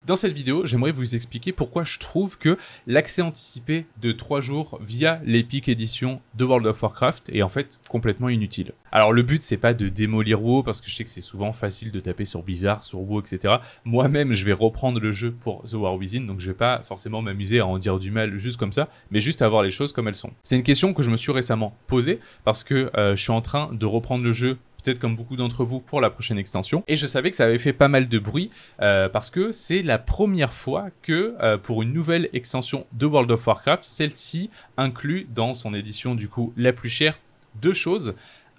Dans cette vidéo, j'aimerais vous expliquer pourquoi je trouve que l'accès anticipé de 3 jours via l'Epic Edition de World of Warcraft est en fait complètement inutile. Alors le but c'est pas de démolir WoW parce que je sais que c'est souvent facile de taper sur Blizzard, sur WoW, etc. Moi-même je vais reprendre le jeu pour The War Within, donc je vais pas forcément m'amuser à en dire du mal juste comme ça, mais juste à voir les choses comme elles sont. C'est une question que je me suis récemment posée parce que je suis en train de reprendre le jeu, peut-être comme beaucoup d'entre vous, pour la prochaine extension. Et je savais que ça avait fait pas mal de bruit, parce que c'est la première fois que, pour une nouvelle extension de World of Warcraft, celle-ci inclut dans son édition du coup la plus chère, deux choses.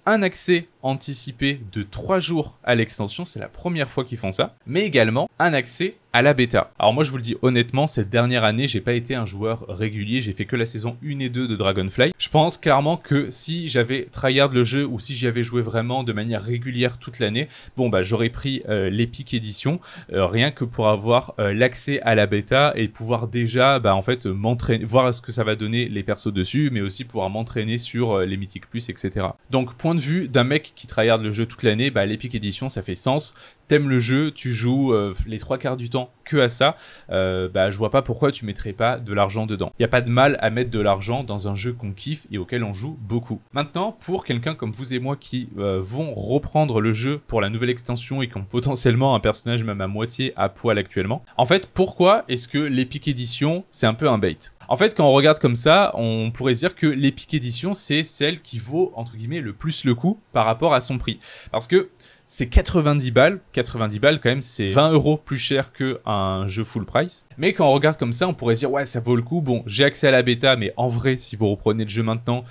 Un accès anticipé de 3 jours à l'extension, c'est la première fois qu'ils font ça, mais également un accès à la bêta. Alors moi je vous le dis honnêtement, cette dernière année, j'ai pas été un joueur régulier, j'ai fait que la saison 1 et 2 de Dragonflight. Je pense clairement que si j'avais tryhard le jeu ou si j'y avais joué vraiment de manière régulière toute l'année, bon bah j'aurais pris l'Epic Edition, rien que pour avoir l'accès à la bêta et pouvoir déjà en fait m'entraîner, voir ce que ça va donner les persos dessus, mais aussi pouvoir m'entraîner sur les Mythic Plus, etc. Donc point de vue d'un mec qui tryhard le jeu toute l'année, l'Epic Edition ça fait sens. T'aimes le jeu, tu joues les 3/4 du temps que à ça, je vois pas pourquoi tu mettrais pas de l'argent dedans. Il n'y a pas de mal à mettre de l'argent dans un jeu qu'on kiffe et auquel on joue beaucoup. Maintenant, pour quelqu'un comme vous et moi qui vont reprendre le jeu pour la nouvelle extension et qui ont potentiellement un personnage même à moitié à poil actuellement, en fait, pourquoi est-ce que l'Epic Edition, c'est un peu un bait ? En fait, quand on regarde comme ça, on pourrait se dire que l'Epic Edition, c'est celle qui vaut, entre guillemets, le plus le coup par rapport à son prix. Parce que c'est 90 balles. 90 balles, quand même, c'est 20 € plus cher qu'un jeu full price. Mais quand on regarde comme ça, on pourrait se dire, ouais, ça vaut le coup. Bon, j'ai accès à la bêta, mais en vrai, si vous reprenez le jeu maintenant,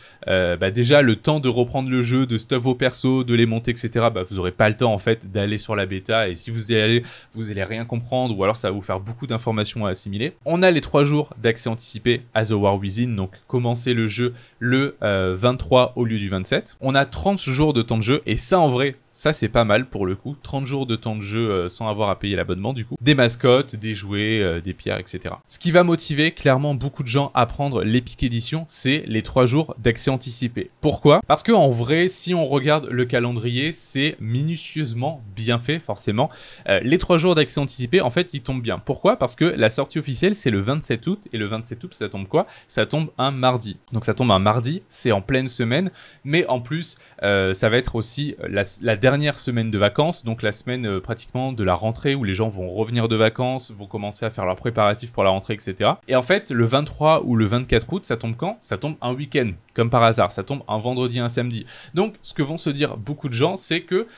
déjà, le temps de reprendre le jeu, de stuff vos persos, de les monter, etc., vous aurez pas le temps, en fait, d'aller sur la bêta. Et si vous y allez, vous allez rien comprendre, ou alors ça va vous faire beaucoup d'informations à assimiler. On a les 3 jours d'accès anticipé à The War Within, donc commencer le jeu le 23 au lieu du 27. On a 30 jours de temps de jeu, et ça, en vrai, ça, c'est pas mal pour le coup. 30 jours de temps de jeu sans avoir à payer l'abonnement du coup. Des mascottes, des jouets, des pierres, etc. Ce qui va motiver clairement beaucoup de gens à prendre l'Epic Edition, c'est les 3 jours d'accès anticipé. Pourquoi ? Parce que en vrai, si on regarde le calendrier, c'est minutieusement bien fait forcément. Les 3 jours d'accès anticipé, en fait, ils tombent bien. Pourquoi ? Parce que la sortie officielle, c'est le 27 août. Et le 27 août, ça tombe quoi ? Ça tombe un mardi. Donc ça tombe un mardi, c'est en pleine semaine. Mais en plus, ça va être aussi la dernière semaine de vacances, donc la semaine pratiquement de la rentrée où les gens vont revenir de vacances, vont commencer à faire leurs préparatifs pour la rentrée, etc. Et en fait, le 23 ou le 24 août, ça tombe quand ? Ça tombe un week-end, comme par hasard. Ça tombe un vendredi, un samedi. Donc, ce que vont se dire beaucoup de gens, c'est que,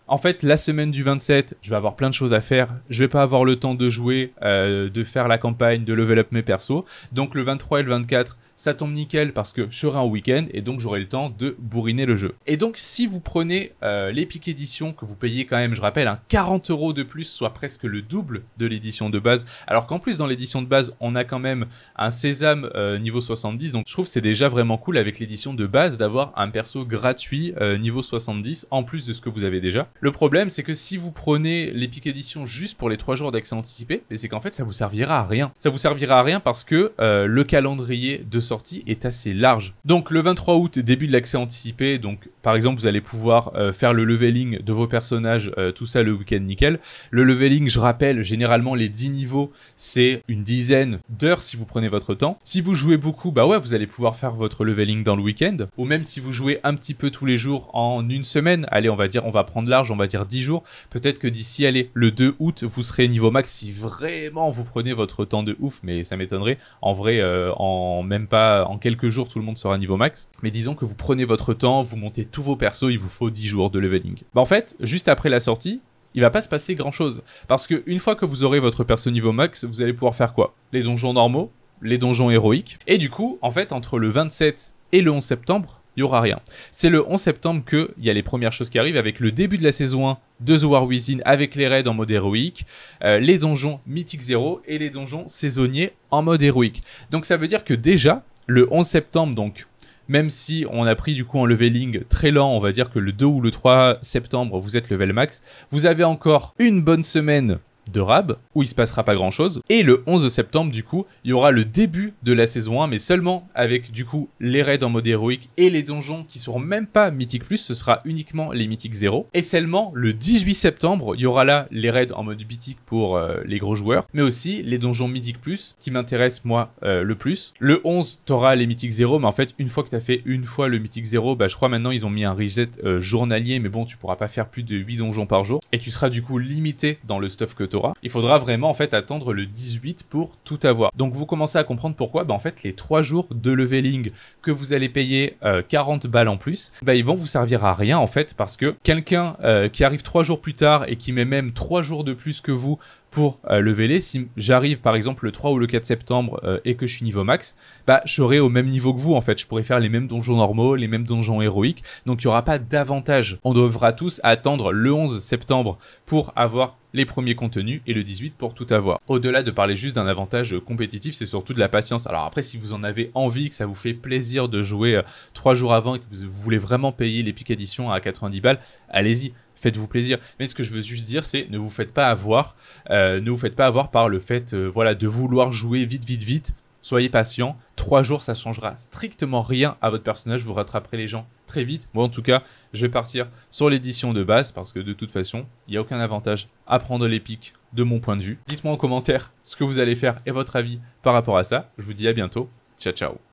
en fait, la semaine du 27, je vais avoir plein de choses à faire. Je vais pas avoir le temps de jouer, de faire la campagne, de level up mes persos. Donc, le 23 et le 24, ça tombe nickel parce que je serai en week-end et donc j'aurai le temps de bourriner le jeu. Et donc si vous prenez l'Epic Edition, que vous payez quand même, je rappelle, 40 € de plus, soit presque le double de l'édition de base, alors qu'en plus dans l'édition de base, on a quand même un Sésame niveau 70, donc je trouve que c'est déjà vraiment cool avec l'édition de base d'avoir un perso gratuit niveau 70, en plus de ce que vous avez déjà. Le problème, c'est que si vous prenez l'Epic Edition juste pour les 3 jours d'accès anticipé, c'est qu'en fait ça vous servira à rien. Ça vous servira à rien parce que le calendrier de sortie est assez large. Donc le 23 août, début de l'accès anticipé, donc par exemple vous allez pouvoir faire le leveling de vos personnages, tout ça le week-end nickel. Le leveling, je rappelle, généralement les 10 niveaux, c'est une dizaine d'heures si vous prenez votre temps. Si vous jouez beaucoup, vous allez pouvoir faire votre leveling dans le week-end, ou même si vous jouez un petit peu tous les jours en une semaine, allez on va prendre large, on va dire 10 jours, peut-être que d'ici, allez, le 2 août, vous serez niveau max si vraiment vous prenez votre temps de ouf, mais ça m'étonnerait. En vrai, en quelques jours, tout le monde sera niveau max. Mais disons que vous prenez votre temps, vous montez tous vos persos, il vous faut 10 jours de leveling. En fait, juste après la sortie, il va pas se passer grand chose. Parce que une fois que vous aurez votre perso niveau max, vous allez pouvoir faire quoi ? Les donjons normaux, les donjons héroïques. Et du coup, en fait, entre le 27 et le 11 septembre, il n'y aura rien. C'est le 11 septembre qu'il y a les premières choses qui arrivent avec le début de la saison 1 de The War Within avec les raids en mode héroïque, les donjons Mythic 0 et les donjons saisonniers en mode héroïque. Donc ça veut dire que déjà, le 11 septembre, donc même si on a pris du coup un leveling très lent, on va dire que le 2 ou le 3 septembre, vous êtes level max, vous avez encore une bonne semaine de rab, où il se passera pas grand chose. Et le 11 septembre, du coup, il y aura le début de la saison 1, mais seulement avec, du coup, les raids en mode héroïque et les donjons qui seront même pas Mythique Plus, ce sera uniquement les Mythiques 0. Et seulement le 18 septembre, il y aura là les raids en mode mythique pour les gros joueurs, mais aussi les donjons Mythique Plus, qui m'intéressent moi le plus. Le 11, t'auras les Mythiques 0, mais en fait, une fois que t'as fait une fois le Mythique 0, bah je crois maintenant ils ont mis un reset journalier, mais bon, tu pourras pas faire plus de 8 donjons par jour, et tu seras du coup limité dans le stuff que t'auras. Il faudra vraiment en fait attendre le 18 pour tout avoir. Donc vous commencez à comprendre pourquoi, bah en fait les 3 jours de leveling que vous allez payer 40 balles en plus, bah ils vont vous servir à rien en fait, parce que quelqu'un qui arrive 3 jours plus tard et qui met même 3 jours de plus que vous pour leveler, si j'arrive par exemple le 3 ou le 4 septembre et que je suis niveau max, bah je serai au même niveau que vous en fait, je pourrais faire les mêmes donjons normaux, les mêmes donjons héroïques, donc il n'y aura pas d'avantage. On devra tous attendre le 11 septembre pour avoir les premiers contenus et le 18 pour tout avoir. Au-delà de parler juste d'un avantage compétitif, c'est surtout de la patience. Alors après, si vous en avez envie, que ça vous fait plaisir de jouer 3 jours avant et que vous voulez vraiment payer l'Epic Edition à 90 balles, allez-y. Faites-vous plaisir. Mais ce que je veux juste dire, c'est ne vous faites pas avoir par le fait voilà, de vouloir jouer vite. Soyez patient. 3 jours, ça changera strictement rien à votre personnage. Vous rattraperez les gens très vite. Moi, en tout cas, je vais partir sur l'édition de base parce que de toute façon, il n'y a aucun avantage à prendre l'épique de mon point de vue. Dites-moi en commentaire ce que vous allez faire et votre avis par rapport à ça. Je vous dis à bientôt. Ciao, ciao.